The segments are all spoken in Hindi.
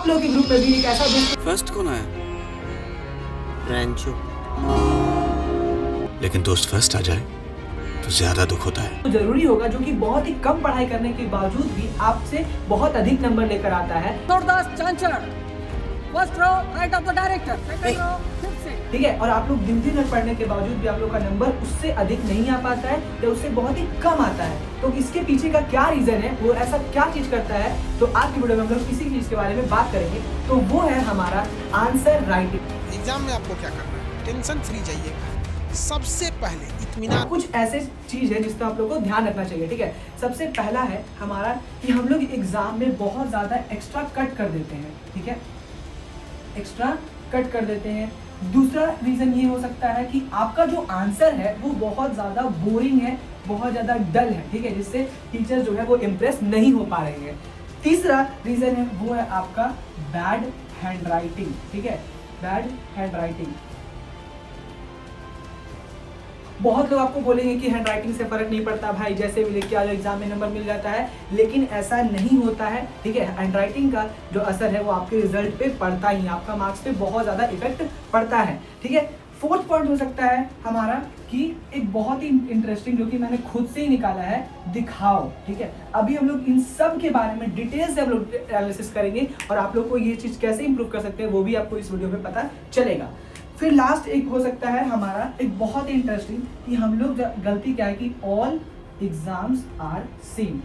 आप लोग के ग्रुप में भी एक ऐसा दोस्त फर्स्ट कौन आया? रैंचो। लेकिन दोस्त फर्स्ट आ जाए तो ज्यादा दुख होता है। तो जरूरी होगा, जो कि बहुत ही कम पढ़ाई करने के बावजूद भी आपसे बहुत अधिक नंबर लेकर आता है। First row right of the director, second row fifth से। ठीक है, और आप लोग गिनती न पढ़ने के बावजूद भी आप लोग का नंबर उससे अधिक नहीं आ पाता है या उससे बहुत ही कम आता है। तो इसके पीछे का क्या रीजन है, वो ऐसा क्या चीज करता है, तो आज की वीडियो में हम लोग इसी चीज के बारे में बात करेंगे। तो वो है हमारा आंसर राइटिंग। एग्जाम में आपको क्या करना है, टेंशन फ्री जाइए। सबसे पहले इत्मीनान। कुछ ऐसे चीज है जिसका आप लोग को ध्यान रखना चाहिए। ठीक है, सबसे पहला है हमारा कि हम लोग एग्जाम में बहुत ज्यादा एक्स्ट्रा कट कर देते हैं। ठीक है, एक्स्ट्रा कट कर देते हैं। दूसरा रीजन ये हो सकता है कि आपका जो आंसर है वो बहुत ज्यादा बोरिंग है, बहुत ज्यादा डल है। ठीक है, जिससे टीचर जो है वो इम्प्रेस नहीं हो पा रहे हैं। तीसरा रीजन है वो है आपका बैड हैंड राइटिंग। ठीक है, बैड हैंड राइटिंग। बहुत लोग आपको बोलेंगे कि हैंड राइटिंग से फर्क नहीं पड़ता भाई, जैसे भी लिख के आ जाओ एग्जाम में नंबर मिल जाता है, लेकिन ऐसा नहीं होता है। ठीक है, हैंड राइटिंग का जो असर है वो आपके रिजल्ट पे पड़ता ही, आपका मार्क्स पे बहुत ज्यादा इफेक्ट पड़ता है। ठीक है, फोर्थ पॉइंट हो सकता है हमारा कि एक बहुत ही इंटरेस्टिंग, जो कि मैंने खुद से ही निकाला है, दिखाओ। ठीक है, अभी हम लोग इन सब के बारे में डिटेल से हम लोग एनालिसिस करेंगे और आप लोग को ये चीज कैसे इंप्रूव कर सकते हैं वो भी आपको इस वीडियो में पता चलेगा। फिर लास्ट एक हो सकता है हमारा एक बहुत ही इंटरेस्टिंग कि हम लोग गलती क्या है कि ऑल एग्जाम्स आर सेम,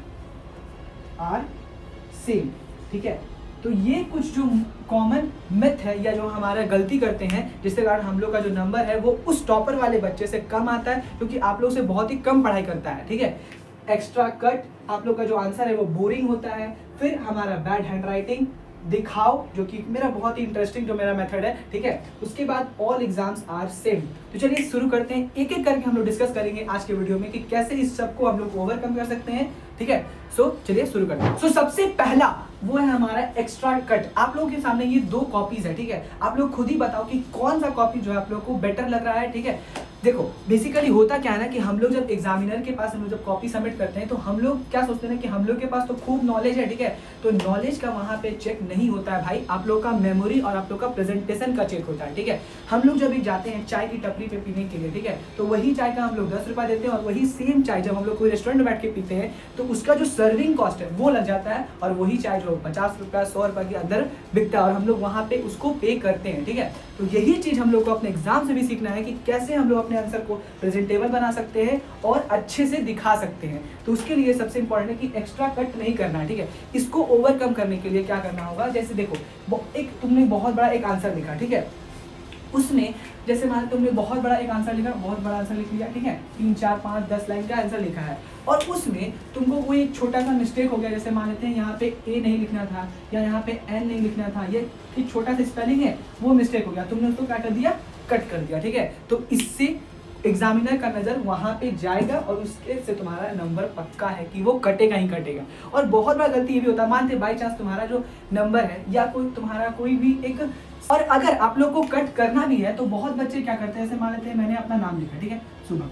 ठीक है। तो ये कुछ जो कॉमन मिथ है या जो हमारा गलती करते हैं, जिसके कारण हम लोग का जो नंबर है वो उस टॉपर वाले बच्चे से कम आता है, क्योंकि आप लोग से बहुत ही कम पढ़ाई करता है। ठीक है, एक्स्ट्रा कट, आप लोग का जो आंसर है वो बोरिंग होता है। फिर हमारा बैड हैंड राइटिंग, दिखाओ, जो कि मेरा बहुत ही इंटरेस्टिंग जो मेरा मेथड है। ठीक है, उसके बाद ऑल एग्जाम्स आर सेम। तो चलिए शुरू करते हैं, एक एक करके हम लोग डिस्कस करेंगे आज के वीडियो में कि कैसे इस सबको हम लोग ओवरकम कर सकते हैं। ठीक है, सो चलिए शुरू करते हैं। सो सबसे पहला वो है हमारा एक्स्ट्रा कट। आप लोगों के सामने ये दो कॉपीज है। ठीक है, आप लोग खुद ही बताओ कि कौन सा कॉपी जो है आप लोग को बेटर लग रहा है। ठीक है, देखो बेसिकली होता क्या है ना कि हम लोग जब एग्जामिनर के पास हम लोग जब कॉपी सबमिट करते हैं तो हम लोग क्या सोचते हैं कि हम लोग के पास तो खूब नॉलेज है। ठीक है, तो नॉलेज का वहाँ पे चेक नहीं होता है भाई, आप लोग का मेमोरी और आप लोग का प्रेजेंटेशन का चेक होता है। ठीक है, हम लोग जब भी जाते हैं चाय की टपरी पे पीने के लिए, ठीक है, तो वही चाय का हम लोग 10 रुपया देते हैं और वही सेम चाय जब हम लोग कोई रेस्टोरेंट में बैठ के पीते हैं तो उसका जो सर्विंग कॉस्ट है वो लग जाता है, और वही चाय जो 50 रुपया 100 रुपया के अंदर बिकता है और हम लोग वहाँ पे उसको पे करते हैं। ठीक है, तो यही चीज हम लोग को अपने एग्जाम से भी सीखना है कि कैसे हम लोग अपने आंसर को प्रेजेंटेबल बना सकते हैं और अच्छे से दिखा सकते हैं। तो उसके लिए सबसे इंपॉर्टेंट है कि एक्स्ट्रा कट नहीं करना है। ठीक है, इसको ओवरकम करने के लिए क्या करना होगा, जैसे देखो एक तुमने बहुत बड़ा एक आंसर लिखा। ठीक है, उसमें जैसे मान तुमने बहुत बड़ा एक आंसर लिखा, बहुत बड़ा आंसर लिख लिया। ठीक है, 3 4 5 10 लाइन का आंसर लिखा है और उसमें तुमको कोई एक छोटा सा मिस्टेक हो गया, जैसे मान लेते हैं यहाँ पे ए नहीं लिखना था या यहाँ पे एन नहीं लिखना था, ये एक छोटा सा स्पेलिंग है वो मिस्टेक हो गया, तुमने उसको क्या कर दिया, कट कर दिया। ठीक है, तो इससे एग्जामिनर का नजर वहां पे जाएगा और उसके से तुम्हारा नंबर पक्का है कि वो कटेगा ही कटेगा। और बहुत बड़ा गलती ये भी होता है, मानते बाई चांस तुम्हारा जो नंबर है या कोई तुम्हारा कोई भी एक, और अगर आप लोग को कट करना भी है तो बहुत बच्चे क्या करते हैं, जैसे मान लेते हैं मैंने अपना नाम लिखा, ठीक है, सुबह,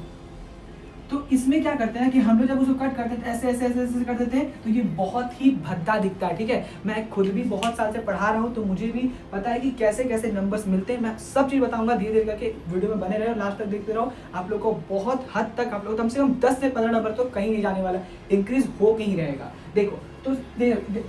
तो इसमें क्या करते हैं कि हम लोग जब उसको कट करते हैं ऐसे ऐसे ऐसे ऐसे कर देते हैं तो ये बहुत ही भद्दा दिखता है। ठीक है, मैं खुद भी बहुत साल से पढ़ा रहा हूँ तो मुझे भी पता है कि कैसे कैसे नंबर्स मिलते हैं। मैं सब चीज़ बताऊंगा, धीरे धीरे करके वीडियो में बने रहो, लास्ट तक देखते रहो। आप लोग को बहुत हद तक आप लोग कम से कम 10 से 15 नंबर तो कहीं नहीं जाने वाला, इंक्रीज हो के ही रहेगा। देखो तो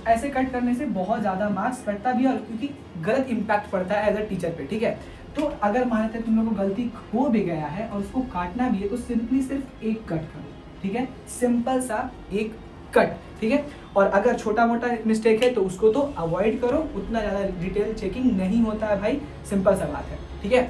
ऐसे कट करने से बहुत ज़्यादा मार्क्स कटता भी है और क्योंकि गलत इम्पैक्ट पड़ता है एज अ टीचर पे। ठीक है, तो अगर मानते हैं तुम लोगों को गलती हो भी गया है और उसको काटना भी है तो सिंपली सिर्फ एक कट करो। ठीक है, सिंपल सा एक कट। ठीक है, और अगर छोटा मोटा मिस्टेक है तो उसको तो अवॉइड करो, उतना ज़्यादा डिटेल चेकिंग नहीं होता है भाई, सिंपल सा बात है। ठीक है,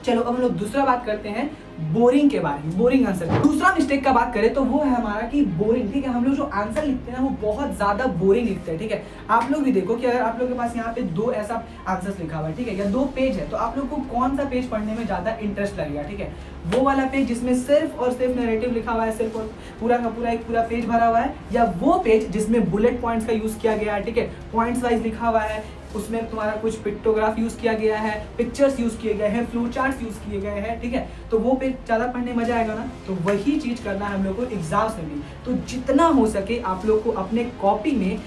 चलो अब हम लोग दूसरा बात करते हैं बोरिंग के बारे में, बोरिंग आंसर। दूसरा मिस्टेक का बात करें तो वो है हमारा कि बोरिंग। ठीक है, हम लोग जो आंसर लिखते हैं ना वो बहुत ज्यादा बोरिंग लिखते हैं। ठीक है, आप लोग भी देखो कि अगर आप लोग के पास यहाँ पे 2 ऐसा आंसर्स लिखा हुआ है, ठीक है, या 2 पेज है, तो आप लोग को कौन सा पेज पढ़ने में ज्यादा इंटरेस्ट लगेगा। ठीक है, वो वाला पेज जिसमें सिर्फ और सिर्फ नैरेटिव लिखा हुआ है, सिर्फ और पूरा का पूरा एक पूरा पेज भरा हुआ है, या वो पेज जिसमें बुलेट पॉइंट्स का यूज किया गया है। ठीक है, पॉइंट्स वाइज लिखा हुआ है, उसमें तुम्हारा कुछ पिक्टोग्राफ यूज़ किया गया है, पिक्चर्स यूज़ किए गए हैं, फ्लो चार्ट्स यूज़ किए गए हैं, ठीक है, तो वो पे ज़्यादा पढ़ने मजा आएगा ना। तो वही चीज़ करना है हम लोग को एग्जाम्स में भी। तो जितना हो सके आप लोग को अपने कॉपी में,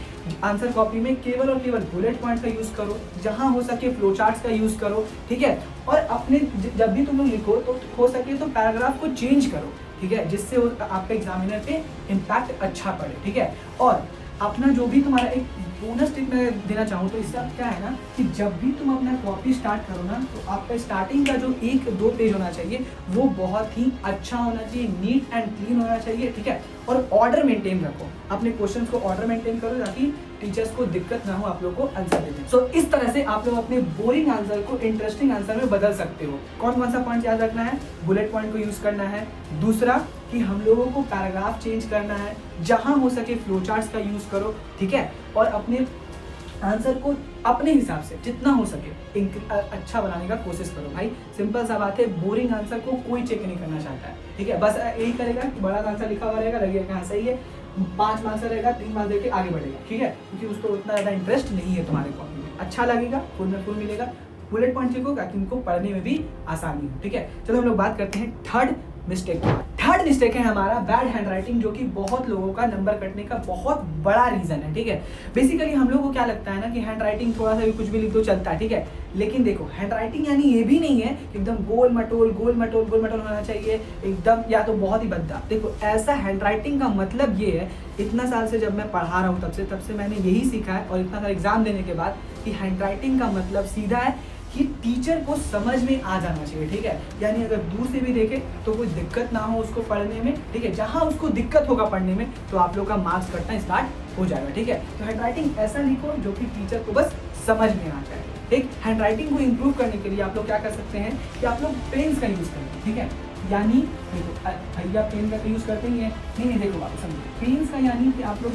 आंसर कॉपी में केवल और केवल बुलेट पॉइंट का यूज़ करो, जहाँ हो सके फ्लो चार्ट्स का यूज़ करो, ठीक है। और अपने जब भी तुम लोग लिखो तो हो सके तो पैराग्राफ को चेंज करो, ठीक है, जिससे आपका एग्जामिनर पे इम्पैक्ट अच्छा पड़े, ठीक है। और अपना जो भी तुम्हारा एक बोनस टिप मैं देना चाहूँ तो इससे क्या है ना कि जब भी तुम अपना कॉपी स्टार्ट करो ना तो आपका स्टार्टिंग का जो 1-2 पेज होना चाहिए वो बहुत ही अच्छा होना चाहिए, नीट एंड क्लीन होना चाहिए, ठीक है। और ऑर्डर मेंटेन रखो, अपने क्वेश्चंस को ऑर्डर मेंटेन करो ताकि टीचर्स को दिक्कत ना हो आप लोग को आंसर देने। सो इस तरह से आप लोग अपने बोरिंग आंसर को इंटरेस्टिंग आंसर में बदल सकते हो। कौन कौन सा पॉइंट याद रखना है? बुलेट पॉइंट को यूज करना है। दूसरा कि हम लोगों को पैराग्राफ चेंज करना है, जहां हो सके फ्लो चार्ट्स का यूज करो, ठीक है। और अपने आंसर को अपने हिसाब से जितना हो सके अच्छा बनाने का कोशिश करो भाई। सिंपल सा बात है, बोरिंग आंसर को कोई चेक नहीं करना चाहता है, ठीक है। बस यही करेगा कि बड़ा आंसर लिखा हुआ रहेगा, लगेगा हाँ सही है, 5 मार्क्स रहेगा, 3 मार्क्स देके आगे बढ़ेगा, ठीक है, क्योंकि उसको उतना ज़्यादा इंटरेस्ट नहीं है तुम्हारे कॉपी में। अच्छा लगेगा, फुल में फुल मिलेगा। बुलेट पॉइंट लिखो ताकि उनको पढ़ने में भी आसानी हो, ठीक है। चलो हम लोग बात करते हैं थर्ड मिस्टेक की। थर्ड मिस्टेक है हमारा बैड हैंड राइटिंग, जो कि बहुत लोगों का नंबर कटने का बहुत बड़ा रीजन है, ठीक है। बेसिकली हम लोगों को क्या लगता है ना कि हैंड राइटिंग थोड़ा सा भी कुछ भी लिख दो चलता है, ठीक है। लेकिन देखो हैंड राइटिंग यानी ये भी नहीं है कि एकदम गोल मटोल होना चाहिए एकदम, या तो बहुत ही भद्दा। देखो ऐसा हैंड राइटिंग का मतलब ये है, इतना साल से जब मैं पढ़ा रहा हूँ तब से मैंने यही सीखा है, और इतना सारा एग्जाम देने के बाद, कि हैंड राइटिंग का मतलब सीधा है कि टीचर को समझ में आ जाना चाहिए, ठीक है। यानी अगर दूर से भी देखे तो कोई दिक्कत ना हो उसको पढ़ने में, ठीक है। जहां उसको दिक्कत होगा पढ़ने में तो आप लोग का मार्क्स कटना स्टार्ट हो जाएगा, ठीक है। तो हैंड राइटिंग ऐसा लिखो जो कि टीचर को बस समझ में आ जाए, ठीक। हैंड राइटिंग को इम्प्रूव करने के लिए आप लोग क्या कर सकते हैं कि आप लोग पेन्स का यूज़ करें, ठीक है। यानी देखो भैया पेन का यूज़ करते ही है, नहीं देखो आप समझो, पेन्स का यानी कि आप लोग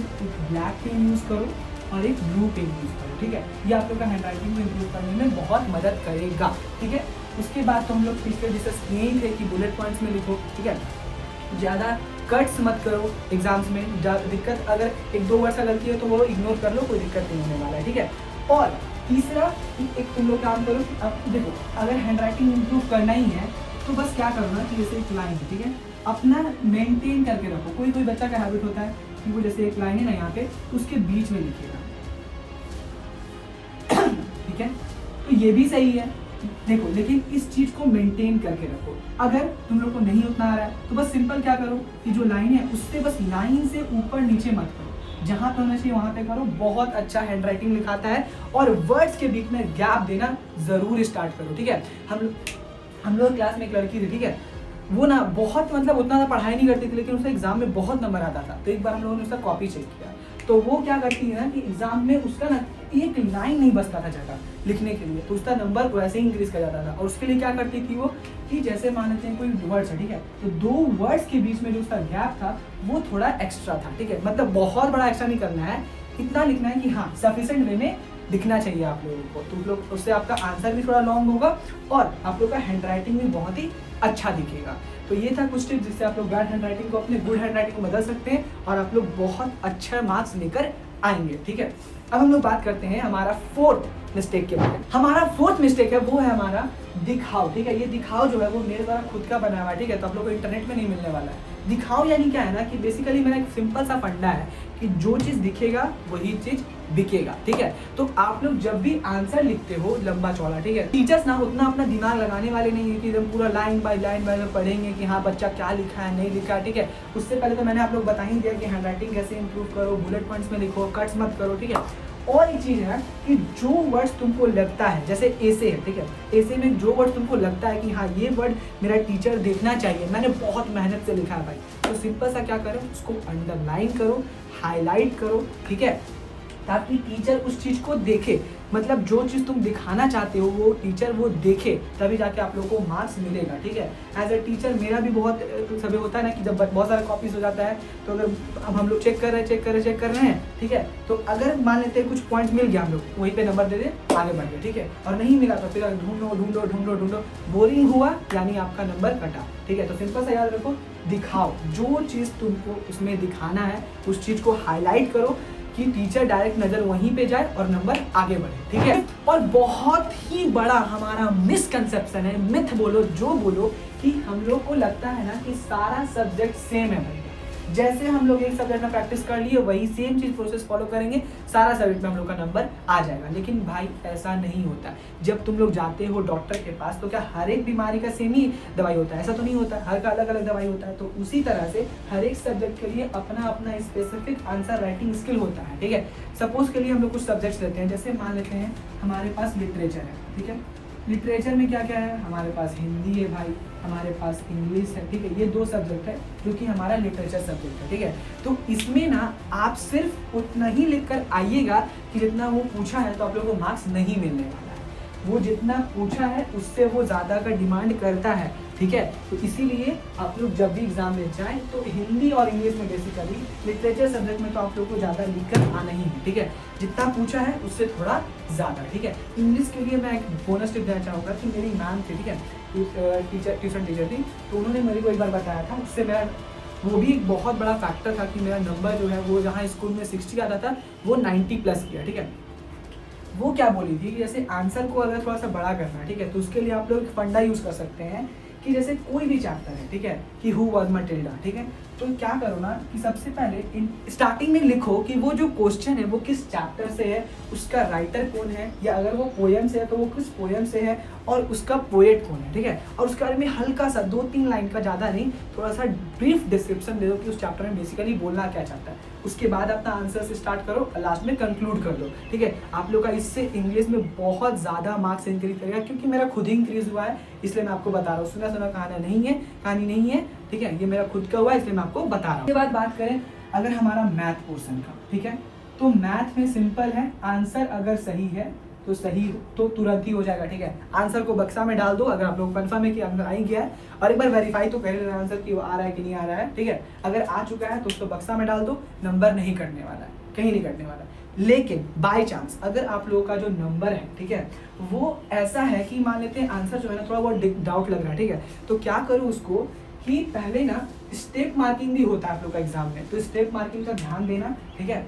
ब्लैक पेन यूज़ करो और एक ब्लू पेन यूज़ करो, ठीक है। ये आप लोग का हैंड राइटिंग को इम्प्रूव करने में बहुत मदद करेगा, ठीक है। उसके बाद तो हम लोग पिछले डिस्कस यही थे कि बुलेट पॉइंट्स में लिखो, ठीक है। ज़्यादा कट्स मत करो एग्जाम्स में, दिक्कत अगर 1-2 वर्ड का गलती है तो वो इग्नोर कर लो, कोई दिक्कत नहीं होने वाला है, ठीक है। और तीसरा एक तुम लोग काम करो कि अब देखो अगर हैंड राइटिंग इम्प्रूव करना ही है तो बस क्या करना कि जैसे एक लाइन है, ठीक है, अपना मेंटेन करके रखो। कोई बच्चा का हैबिट होता है कि वो जैसे एक लाइन है ना यहाँ पे उसके बीच में लिखेगा, ठीक है। तो ये भी सही है देखो, लेकिन इस चीज को मेंटेन करके रखो। अगर तुम लोग को नहीं उतना आ रहा है तो बस सिंपल क्या करो कि जो लाइन है उससे बस लाइन से ऊपर नीचे मत करो, जहां पे होना चाहिए वहां पे करो। बहुत अच्छा हैंड राइटिंग लिखाता है। और वर्ड्स के बीच में गैप देना जरूर स्टार्ट करो, ठीक है। हम लोग क्लास में एक लड़की थी, ठीक है, वो ना बहुत मतलब उतना ज़्यादा पढ़ाई नहीं करती थी, लेकिन उसका एग्जाम में बहुत नंबर आता था। तो एक बार हम लोगों ने उसका कॉपी चेक किया तो वो क्या करती है ना कि एग्जाम में उसका ना एक लाइन नहीं बचता था जगह लिखने के लिए, तो उसका नंबर वैसे ही इंक्रीज कर जाता था। और उसके लिए क्या करती थी वो कि जैसे मान लेते हैं कोई वर्ड्स है, ठीक है, तो 2 वर्ड्स के बीच में जो उसका गैप था वो थोड़ा एक्स्ट्रा था, ठीक है। मतलब बहुत बड़ा एक्स्ट्रा नहीं करना है, इतना लिखना है कि हाँ सफिशिएंट वे में दिखना चाहिए आप लोगों को। तो लोग उससे आपका आंसर भी थोड़ा लॉन्ग होगा और आप लोग का हैंड राइटिंग भी बहुत ही अच्छा दिखेगा। तो ये था कुछ टिप्स जिससे आप लोग बैड हैंड राइटिंग को अपने गुड हैंड राइटिंग को बदल सकते हैं और आप लोग बहुत अच्छा मार्क्स लेकर आएंगे, ठीक है। अब हम लोग बात करते हैं हमारा 4th मिस्टेक के बारे में। हमारा 4th मिस्टेक है वो है हमारा दिखाओ, ठीक है। ये दिखाओ जो है वो मेरे द्वारा खुद का बनाया हुआ है, ठीक है, तो आप लोग को इंटरनेट में नहीं मिलने वाला है। दिखाओ यानी क्या है ना कि बेसिकली मेरा एक सिंपल सा फंडा है कि जो चीज़ दिखेगा वही चीज़ बिकेगा, ठीक है। तो आप लोग जब भी आंसर लिखते हो लंबा चौड़ा, ठीक है, टीचर्स ना उतना अपना दिमाग लगाने वाले नहीं है कि एकदम पूरा लाइन बाय लाइन पढ़ेंगे कि हाँ बच्चा क्या लिखा है नहीं लिखा है, ठीक है। उससे पहले तो मैंने आप लोग बता ही दिया कि हैंड राइटिंग कैसे इंप्रूव करो, बुलेट पॉइंट्स में लिखो, कट्स मत करो, ठीक है। और एक चीज़ है कि जो वर्ड्स तुमको लगता है, जैसे ऐसे है, ठीक है, ऐसे में जो वर्ड तुमको लगता है कि हाँ ये वर्ड मेरा टीचर देखना चाहिए, मैंने बहुत मेहनत से लिखा है भाई, तो सिंपल सा क्या करो उसको अंडरलाइन करो, हाईलाइट करो, ठीक है, ताकि टीचर उस चीज़ को देखे। मतलब जो चीज़ तुम दिखाना चाहते हो वो टीचर वो देखे, तभी जाके आप लोगों को मार्क्स मिलेगा, ठीक है। एज ए टीचर मेरा भी बहुत समय होता है ना कि जब बहुत सारा कॉपीज हो जाता है तो अगर अब हम लोग चेक कर रहे हैं, ठीक है, तो अगर मान लेते हैं कुछ पॉइंट्स मिल गया हम लोग वहीं पे नंबर दे दे आगे बढ़ गए, ठीक है। और नहीं मिला तो फिर ढूंढो, बोरिंग हुआ यानी आपका नंबर कटा, ठीक है। तो सिंपल सा याद रखो, दिखाओ, जो चीज़ तुमको उसमें दिखाना है उस चीज़ को हाईलाइट करो, कि टीचर डायरेक्ट नज़र वहीं पे जाए और नंबर आगे बढ़े, ठीक है। और बहुत ही बड़ा हमारा मिसकंसेप्शन है, मिथ बोलो जो बोलो, कि हम लोग को लगता है ना कि सारा सब्जेक्ट सेम है भाई। जैसे हम लोग एक सब्जेक्ट में प्रैक्टिस कर लिए वही सेम चीज़ प्रोसेस फॉलो करेंगे, सारा सब्जेक्ट में हम लोग का नंबर आ जाएगा। लेकिन भाई ऐसा नहीं होता। जब तुम लोग जाते हो डॉक्टर के पास तो क्या हर एक बीमारी का सेम ही दवाई होता है? ऐसा तो नहीं होता, हर का अलग अलग दवाई होता है। तो उसी तरह से हर एक सब्जेक्ट के लिए अपना अपना स्पेसिफिक आंसर राइटिंग स्किल होता है, ठीक है। सपोज के लिए हम लोग कुछ सब्जेक्ट्स लेते हैं, जैसे मान लेते हैं हमारे पास लिटरेचर है, ठीक है। लिटरेचर में क्या क्या है? हमारे पास हिंदी है भाई, हमारे पास इंग्लिश है, ठीक है। ये 2 सब्जेक्ट है जो कि हमारा लिटरेचर सब्जेक्ट है, ठीक है। तो इसमें ना आप सिर्फ उतना ही लिखकर आइएगा कि जितना वो पूछा है, तो आप लोगों को मार्क्स नहीं मिलने वाला है। वो जितना पूछा है उससे वो ज़्यादा का डिमांड करता है, ठीक है। तो इसीलिए आप लोग जब भी एग्जाम में जाएं तो हिंदी और इंग्लिश में बेसिकली, लिटरेचर सब्जेक्ट में तो आप लोग को ज़्यादा लिखकर आना ही है, ठीक है। जितना पूछा है उससे थोड़ा ज़्यादा, ठीक है। इंग्लिश के लिए मैं एक बोनस टिप देना चाहूँगा कि मेरी मैम थी, ठीक है, ट्यूशन टीचर थी, तो उन्होंने मेरे को एक बार बताया था, उससे मेरा वो भी एक बहुत बड़ा फैक्टर था कि मेरा नंबर जो है वो जहाँ स्कूल में 60 आता था वो 90+ किया, ठीक है। वो क्या बोली थी कि जैसे आंसर को अगर थोड़ा सा बड़ा करना है, ठीक है, तो उसके लिए आप लोग फंडा यूज़ कर सकते हैं कि जैसे कोई भी चैप्टर है, ठीक है, कि हु वाज मटिल्डा, ठीक है। तो क्या करो ना कि सबसे पहले स्टार्टिंग में लिखो कि वो जो क्वेश्चन है वो किस चैप्टर से है, उसका राइटर कौन है, या अगर वो पोएम से है तो वो किस पोएम से है, और उसका पोएट कौन है, ठीक है। और उसके बारे में हल्का सा 2-3 लाइन का, ज़्यादा नहीं, थोड़ा सा ब्रीफ डिस्क्रिप्शन दे दो कि उस चैप्टर में बेसिकली बोलना क्या चाहता है। उसके बाद अपना आंसर से स्टार्ट करो, लास्ट में कंक्लूड कर दो, ठीक है। आप लोग का इससे इंग्लिश में बहुत ज़्यादा मार्क्स इंक्रीज करेगा, क्योंकि मेरा खुद ही इंक्रीज हुआ है, इसलिए मैं आपको बता रहा हूँ। सुना कहानी नहीं है, ठीक है, ये मेरा खुद का हुआ है, इसलिए मैं आपको बता रहा हूँ। उसके बाद बात करें अगर हमारा मैथ पोर्शन का, ठीक है, तो मैथ में सिंपल है, आंसर अगर सही है तो सही तो तुरंत ही हो जाएगा, ठीक है। आंसर को बक्सा में डाल दो, अगर आप लोग कंफर्म है कि आंसर आ ही गया है, और एक बार वेरीफाई तो कर लेना आंसर कि वो आ रहा है कि नहीं आ रहा है, ठीक है। अगर आ चुका है तो उसको बक्सा में डाल दो, नंबर नहीं कटने वाला है, कहीं नहीं कटने वाला। लेकिन बाय चांस अगर आप लोगों का जो नंबर है, ठीक है, वो ऐसा है कि मान लेते हैं आंसर जो है ना थोड़ा बहुत डाउट लग रहा है, ठीक है, तो क्या करो उसको कि पहले ना स्टेप मार्किंग भी होता है आप लोग का एग्जाम में, तो स्टेप मार्किंग का ध्यान देना, ठीक है।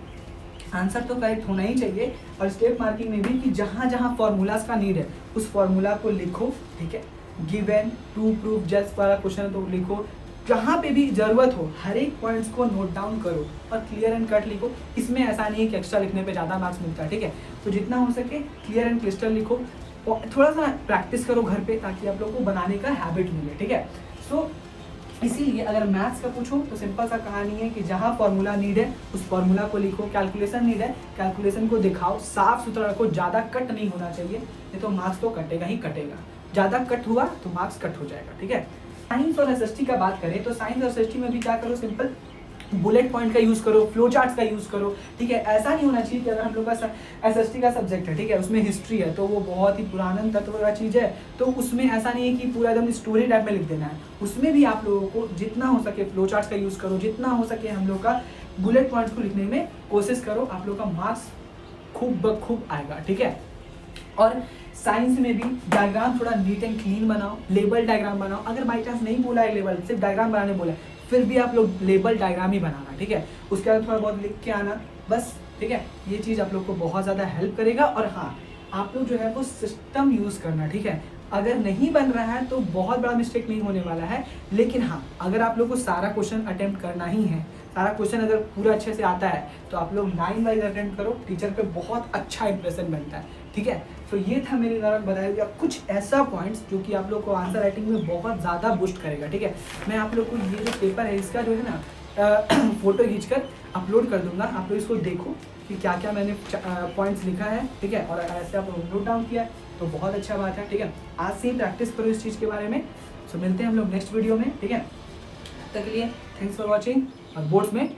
आंसर तो करेक्ट होना ही चाहिए, और स्टेप मार्किंग में भी कि जहाँ जहाँ फॉर्मूलाज का नीड है उस फॉर्मूला को लिखो, ठीक है। गिवन, टू, प्रूफ, जस्ट वाला क्वेश्चन तो लिखो, जहाँ पे भी ज़रूरत हो हर एक पॉइंट्स को नोट डाउन करो और क्लियर एंड कट लिखो। इसमें ऐसा नहीं है कि एक्स्ट्रा लिखने पे ज़्यादा मार्क्स मिलता है, ठीक है। तो जितना हो सके क्लियर एंड क्लिस्टर लिखो, और थोड़ा सा प्रैक्टिस करो घर पे, ताकि आप लोग को बनाने का हैबिट मिले, ठीक है। सो इसीलिए अगर मैथ्स का पूछो तो सिंपल सा कहानी है कि जहाँ फॉर्मूला नीड है उस फॉर्मूला को लिखो, कैलकुलेशन नीड है कैलकुलेशन को दिखाओ, साफ सुथरा रखो, ज़्यादा कट नहीं होना चाहिए, नहीं तो मार्क्स तो कटेगा ही कटेगा। ज़्यादा कट हुआ तो मार्क्स कट हो जाएगा, ठीक है। साइंस और एसएसटी का बात करें तो साइंस और एसएसटी में भी क्या करो, सिंपल बुलेट पॉइंट का यूज़ करो, फ्लो चार्ट्स का यूज़ करो, ठीक है। ऐसा नहीं होना चाहिए कि अगर हम लोग का एसएसटी का सब्जेक्ट है, ठीक है, उसमें हिस्ट्री है तो वो बहुत ही पुराना तत्व का चीज़ है, तो उसमें ऐसा नहीं है कि पूरा एकदम स्टोरी टाइप में लिख देना है। उसमें भी आप लोगों को जितना हो सके फ्लो चार्ट्स का यूज़ करो, जितना हो सके हम लोग का बुलेट पॉइंट्स को लिखने में कोशिश करो, आप लोग का मार्क्स खूब ब खूब आएगा, ठीक है। और साइंस में भी डायग्राम थोड़ा नीट एंड क्लीन बनाओ, लेबल डायग्राम बनाओ। अगर बाई चांस नहीं बोला है लेबल, सिर्फ डायग्राम बनाने बोला है, फिर भी आप लोग लेबल डायग्राम ही बनाना, ठीक है। उसके बाद थोड़ा बहुत लिख के आना बस, ठीक है। ये चीज़ आप लोग को बहुत ज़्यादा हेल्प करेगा। और हाँ, आप लोग जो है वो सिस्टम यूज़ करना, ठीक है। अगर नहीं बन रहा है तो बहुत बड़ा मिस्टेक नहीं होने वाला है, लेकिन हाँ, अगर आप लोग को सारा क्वेश्चन अटेम्प्ट करना ही है, सारा क्वेश्चन अगर पूरा अच्छे से आता है तो आप लोग 9 वाइज अटेम्प्ट करो, टीचर पे बहुत अच्छा इंप्रेशन बनता है, ठीक है। तो ये था मेरे द्वारा बताया गया कुछ ऐसा पॉइंट्स जो कि आप लोग को आंसर राइटिंग में बहुत ज़्यादा बूस्ट करेगा, ठीक है। मैं आप लोग को ये जो पेपर है इसका जो है ना फ़ोटो खींचकर अपलोड कर दूंगा, आप लोग इसको देखो कि क्या क्या मैंने पॉइंट्स लिखा है, ठीक है। और ऐसे आप लोग नोट डाउन किया तो बहुत अच्छा बात है, ठीक है। आज से ही प्रैक्टिस करो इस चीज़ के बारे में। सो मिलते हैं हम लोग नेक्स्ट वीडियो में, ठीक है। तब तक के लिए थैंक्स फॉर वॉचिंग, और बोर्ड्स में